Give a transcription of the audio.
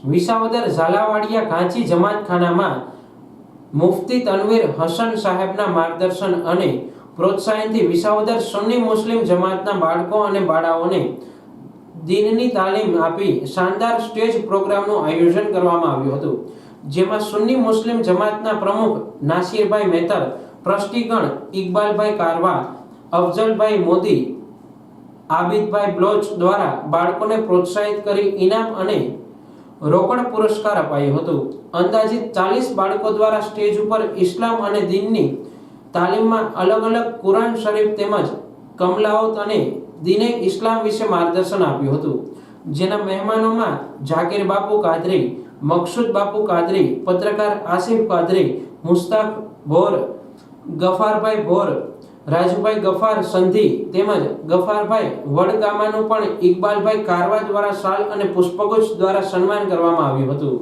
વિસાવદર ઝાલાવાડિયા ઘાંચી જમાતખાનામાં મુફ્તી તનવીર હસન સાહેબના માર્ગદર્શન અને પ્રોત્સાહનથી વિસાવદર સુન્ની મુસ્લિમ જમાતના બાળકો અને બાળાઓને દીનની તાલીમ આપી શાનદાર સ્ટેજ પ્રોગ્રામનું આયોજન કરવામાં આવ્યું હતું, જેમાં સુન્ની મુસ્લિમ જમાતના પ્રમુખ નાસિરભાઈ મહેતર, ટ્રસ્ટીગણ ઇકબાલભાઈ કારવા, અફઝલભાઈ મોદી, આબિદભાઈ બ્લોચ દ્વારા બાળકોને પ્રોત્સાહિત કરી ઇનામ અને રોકડ પુરસ્કાર અપાયો હતો। અંદાજિત 40 બાળકો દ્વારા સ્ટેજ ઉપર ઇસ્લામ અને દીનની તાલીમમાં અલગ અલગ કુરાન શરીફ તેમજ કમલાઓત અને દીને ઇસ્લામ વિશે માર્ગદર્શન આપ્યું હતું, જેના મહેમાનોમાં જાકીર બાપુ કાદરી, મકસૂદ બાપુ કાદરી, પત્રકાર આસિફ કાદરી, મુસ્તાક ભોર, ગફારભાઈ ભોર, રાજુભાઈ ગફાર સંધી તેમજ ગફારભાઈ વડગામાનું પણ ઇકબાલભાઈ કારવા દ્વારા શાલ અને પુષ્પગુચ્છ દ્વારા સન્માન કરવામાં આવ્યું હતું।